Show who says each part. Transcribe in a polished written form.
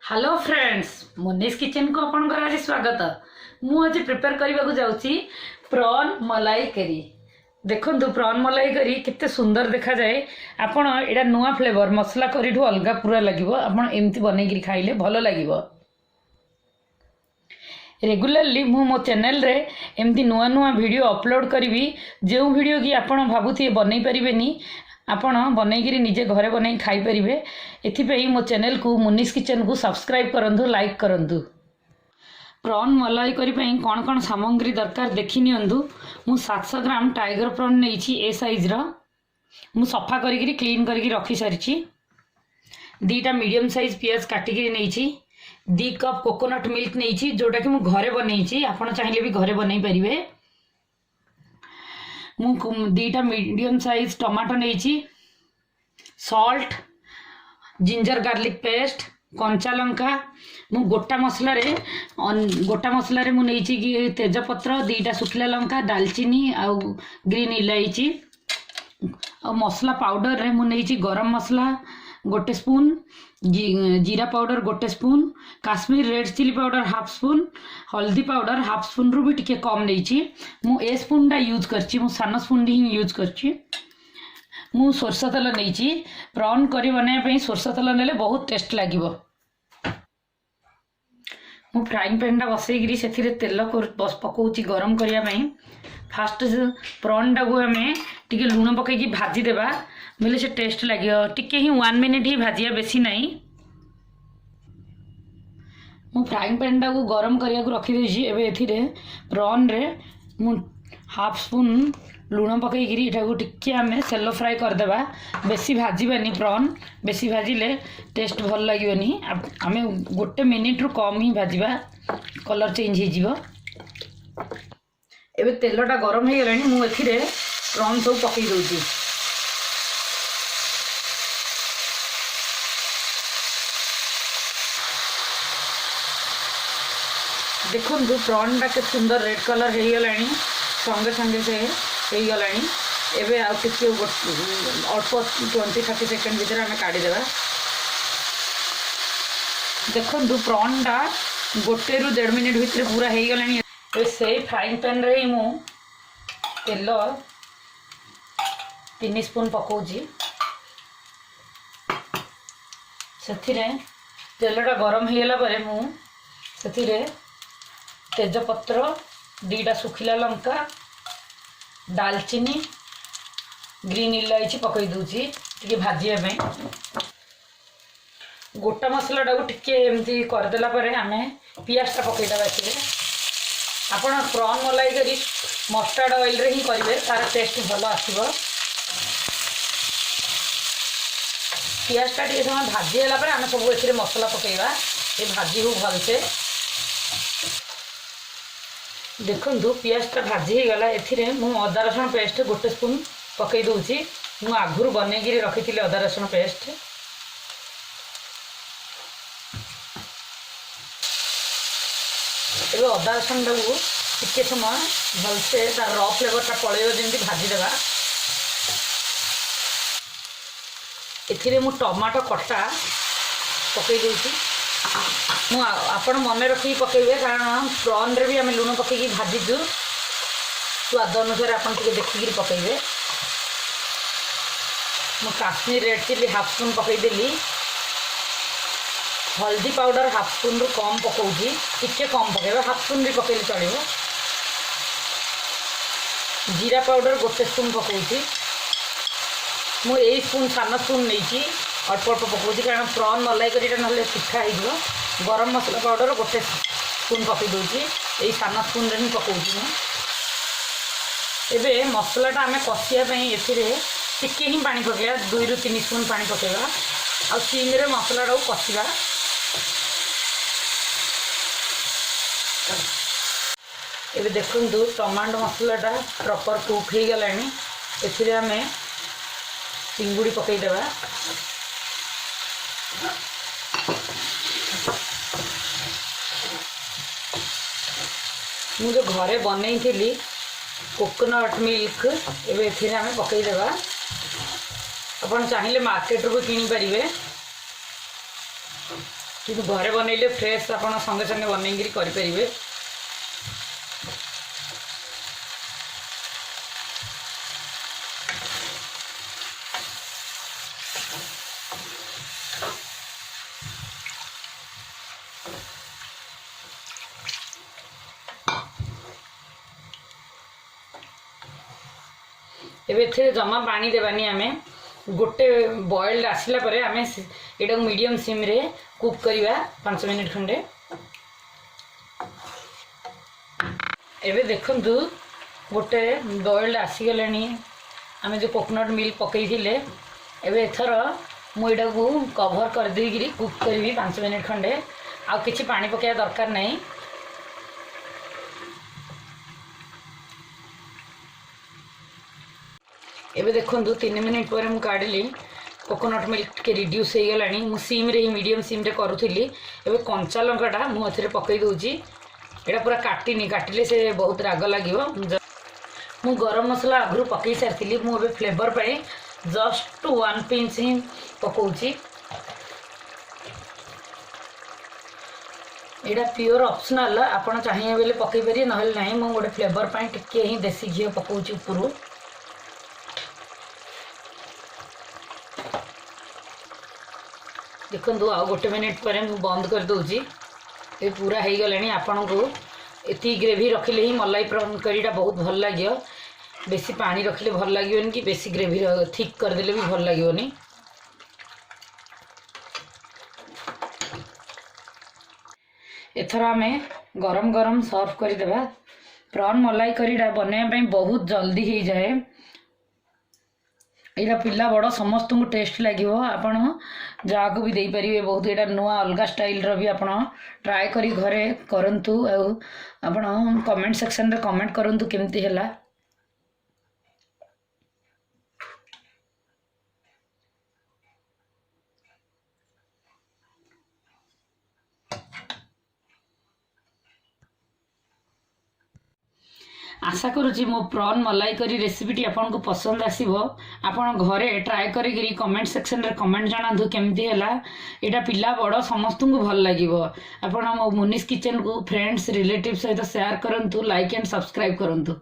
Speaker 1: Hello friends, मुनीस kitchen को आपनकर आज स्वागत। मु आज प्रिपेयर करने को जाऊँगी प्रॉन मलाई करी। देखो प्रॉन मलाई करी कितने सुंदर देखा जाए। आपन एटा नुआ फ्लेवर मसला करी ठू अलग पूरा लगे। आपन एमती बनई खाइले भल लगे। रेगुलरली मु मो चैनल रे एमती नुआ नुआ वीडियो अपलोड करी। जो वीडियो कि आपन भाबुथिए बनई परिबेनी आपण बनईकरी निजे घरे बनई खाई परिबे। एथिपई मो चैनल को मुनीस किचन को सब्सक्राइब करंतु, लाइक करंतु। प्रॉन मलाई करी पई कौन कौन सामग्री दरकार देखि नियंतु। मु 700 ग्राम टाइगर प्रॉन नेछि ए साइज रो। मु सफा करी क्लीन करी रखी सारिछि। 2टा मीडियम साइज पियाज काटिकी नेछि। 2 कप कोकोनट मिल्क नेछि जोटा कि मु घरे बनईछि। आपण चाहिले भी घरे बनई परिबे। मु 2टा मीडियम साइज टमाटो नेछि। सॉल्ट, जिंजर गार्लिक पेस्ट, कंचा लंका। मु गोटा मसला रे मु नेछि कि तेजपत्र 2टा, सुखिला लंका, दालचीनी आ ग्रीन इलायची। आ मसला पाउडर रे मु नेछि गरम मसला 1 स्पून, जीरा powder 1 spoon, Kashmir red chilli powder 1/2 spoon, हल्दी पाउडर 1/2 स्पून रु भी टिके कम नेछि। मु ए स्पून टा यूज करछि। मु सान स्पून ही यूज करछि। मु सोरसा तेल नेछि। प्रॉन करी बनाय पई सोरसा तेल नेले बहुत टेस्ट लागिवो। मु फ्राइंग पैन टा बसैगिरी सेथिरे तेल पकाउछि गरम करिया पई। फास्ट प्रॉन टा को हमें टिके लूण पकैकी भाजी देबा बोले से टेस्ट लगे। टिके ही 1 मिनिट ही भाजिया, बेसी नहीं। मु फ्राइंग पैन टा को गरम करिया को रखी देछि। एबे एथिरे प्रॉन रे मु 1/2 स्पून लूण पकईकरी एटा को टिके हमें सेलो फ्राई कर देबा। बेसी भाजीबानी प्रॉन, बेसी भाजिले टेस्ट भल लागिवनी। आमे 1 मिनिट रु कम ही भाजिबा, कलर चेंज हो जिवो। एबे तेलटा गरम हो गलानी। मु एथिरे प्रॉन सब पकई दउची। देखो प्रॉन टा के सुंदर रेड कलर हो गलानी। संगे संगे से हो गलानी। एबे आ टिके अल्प 20-30 सेकंड भीतर आमे काढी देबा। देखो प्रॉन टा 1 रु 1.5 मिनिट भीतर पूरा हो गलानी। से फ्राइंग पैन रे मु तेल 3 स्पून पकाउची। सेथिरे तेलटा गरम हो गला परे मु सेथिरे तेजपत्र 2टा, सुखिला लंका, दालचीनी, ग्रीन इलायची पकई दूची टिके भाजिया पे। गोटा मसला टाको टिके एमती करदेला परे आमे पियाज टा पकई देबा। एथिरे आपण प्रॉन मलाई करी मस्टर्ड ऑयल रे ही करिवे, तार टेस्ट भलो आसीबो। पियाज टा टिके समय भाजी होला परे आमे सब एथिरे मसला पकईबा। ए भाजी हो भलसे। देखो पियाजटा भाजी हो गला। एथिरे मु अदा रसुण पेस्ट 1 स्पून पकई दूची। मु आगुरु बनेगिरी रखी अदा रसुण पेस्ट। एबे अदा रसुण टाकू टिके समय भलसे तार र फ्लेवरटा पळेयो जेंती भाजी देबा। एथिरे मु टमाटो कटा पकई दूची। मु आपण मन रखी पकईबे, कारण प्रॉन रे भी आम लुण पकईकी भाजीचु। स्वाद अनुसार आपण टिके देखिकी पकईबे। मु काश्मीर रेड चिली 1/2 स्पून पकईदेली। हल्दी पाउडर 1/2 स्पून रु कम पकाउची, टिके कम पकईबे, 1/2 स्पून भी पकईले चलिबो। जीरा पाउडर 1 स्पून पकाउची। मु 1 स्पून सान स्पून नेची। अल्प अल्प पकाउची कारण प्रॉन मलाई करीटा नले पिठा हो। गरम मसला पाउडर 1 स्पून पकई दूची। यही सान स्पून रे ही पकाउची मु। एबे मसलाटा आमे कसिया पई एथिरे टिके ही पानी पकेया। 2 रु 3 स्पून पानी पकेबा। आ सिम रे मसलाटा को कसिबा। एबे देखंतु टमाटो मसलाटा प्रॉपर कुक हो गलानी। एथिरे आमे चिंगुड़ी पकई देबा। मु जो घरे बनई थी कोकोनट मिल्क एबे एथिरे आमे पकई देबा। अपन चाहिए मार्केट रू किनी परिबे। କିନ୍ତୁ ଘରେ ବନେଇଲେ ଫ୍ରେଶ୍ ଆପଣ ସଙ୍ଗେ ସଙ୍ଗେ ବନେଇକିରି କରିପାରିବେ। ଏବେ ଏଥିରେ ଜମା ପାଣି ଦେବାନି। ଆମେ ଗୋଟେ ବଏଲ୍ଡ ଆସିଲା ପରେ ଆମେ ଏଇଟାକୁ ମିଡ଼ିୟମ୍ ସିମ୍ରେ କୁକ୍ କରିବା 5 ମିନିଟ୍ ଖଣ୍ଡେ। ଏବେ ଦେଖନ୍ତୁ ଗୋଟେ ବଏଲ୍ଡ ଆସିଗଲାଣି ଆମେ ଯେଉଁ କୋକୋନଟ୍ ମିଲ୍କ ପକାଇଥିଲେ। ଏବେ ଏଥର ମୁଁ ଏଇଟାକୁ କଭର୍ କରିଦେଇକିରି କୁକ୍ କରିବି 5 ମିନିଟ୍ ଖଣ୍ଡେ। ଆଉ କିଛି ପାଣି ପକାଇବା ଦରକାର ନାହିଁ। ଏବେ ଦେଖନ୍ତୁ 3 ମିନିଟ୍ ପରେ ମୁଁ କାଢ଼ିଲି। କୋକୋନଟ୍ ମିଲ୍କ ଟିକେ ରିଡ୍ୟୁସ୍ ହେଇଗଲାଣି। ମୁଁ ସିମ୍ରେ ହିଁ ମିଡ଼ିୟମ୍ ସିମ୍ରେ କରୁଥିଲି। ଏବେ କଞ୍ଚା ଲଙ୍କାଟା ମୁଁ ଏଥିରେ ପକାଇ ଦେଉଛି। ଏଇଟା ପୁରା କାଟିନି, କାଟିଲେ ସେ ବହୁତ ରାଗ ଲାଗିବ। ମୁଁ ଗରମ ମସଲା ଆଗରୁ ପକାଇ ସାରିଥିଲି। ମୁଁ ଏବେ ଫ୍ଲେଭର୍ ପାଇଁ ଜଷ୍ଟ 1 ପିଞ୍ଚ୍ ହିଁ ପକାଉଛି। ଏଇଟା ପିଓର ଅପସନାଲ୍, ଆପଣ ଚାହିଁବେ ବୋଲେ ପକାଇ ପାରିବେ, ନହେଲେ ନାହିଁ। ମୁଁ ଗୋଟେ ଫ୍ଲେଭର୍ ପାଇଁ ଟିକେ ହିଁ ଦେଶୀ ଘିଅ ପକାଉଛି ଉପରୁ। ଦେଖନ୍ତୁ ଆଉ 1 ମିନିଟ୍ ପରେ ମୁଁ ବନ୍ଦ କରିଦେଉଛି। ଏ ପୁରା ହେଇଗଲାଣି। ଆପଣଙ୍କୁ ଏତିକି ଗ୍ରେଭି ରଖିଲେ ହିଁ ମଲାଇ ପ୍ରନ୍ କରୀଟା ବହୁତ ଭଲ ଲାଗିବ। ବେଶୀ ପାଣି ରଖିଲେ ଭଲ ଲାଗିବନି, କି ବେଶୀ ଗ୍ରେଭି ଥିକ୍ କରିଦେଲେ ବି ଭଲ ଲାଗିବନି। ଏଥର ଆମେ ଗରମ ଗରମ ସର୍ଭ କରିଦେବା। ପ୍ରନ୍ ମଲାଇ କରୀଟା ବନେଇବା ପାଇଁ ବହୁତ ଜଲ୍ଦି ହେଇଯାଏ। ଏଇଟା ପିଲା ବଡ଼ ସମସ୍ତଙ୍କୁ ଟେଷ୍ଟ ଲାଗିବ। ଆପଣ ଯାହାକୁ ବି ଦେଇପାରିବେ। ବହୁତ ଏଇଟା ନୂଆ ଅଲଗା ଷ୍ଟାଇଲ୍ର ବି ଆପଣ ଟ୍ରାଏ କରି ଘରେ କରନ୍ତୁ। ଆଉ ଆପଣ କମେଣ୍ଟ ସେକ୍ସନରେ କମେଣ୍ଟ କରନ୍ତୁ କେମିତି ହେଲା। आशा करुँची मो प्रॉन मलाई करी रेसिपीटी आपन को पसंद आसीबो। आपण घरे ट्राए करी कमेंट सेक्शन रे कमेंट जणांतु केमती हैला। एटा पिला बड़ समस्त को भल लागिबो। आपण मो मुनिस किचन को फ्रेंड्स रिलेटिव सहित शेयर करंतु, लाइक एंड सब्सक्राइब करंतु।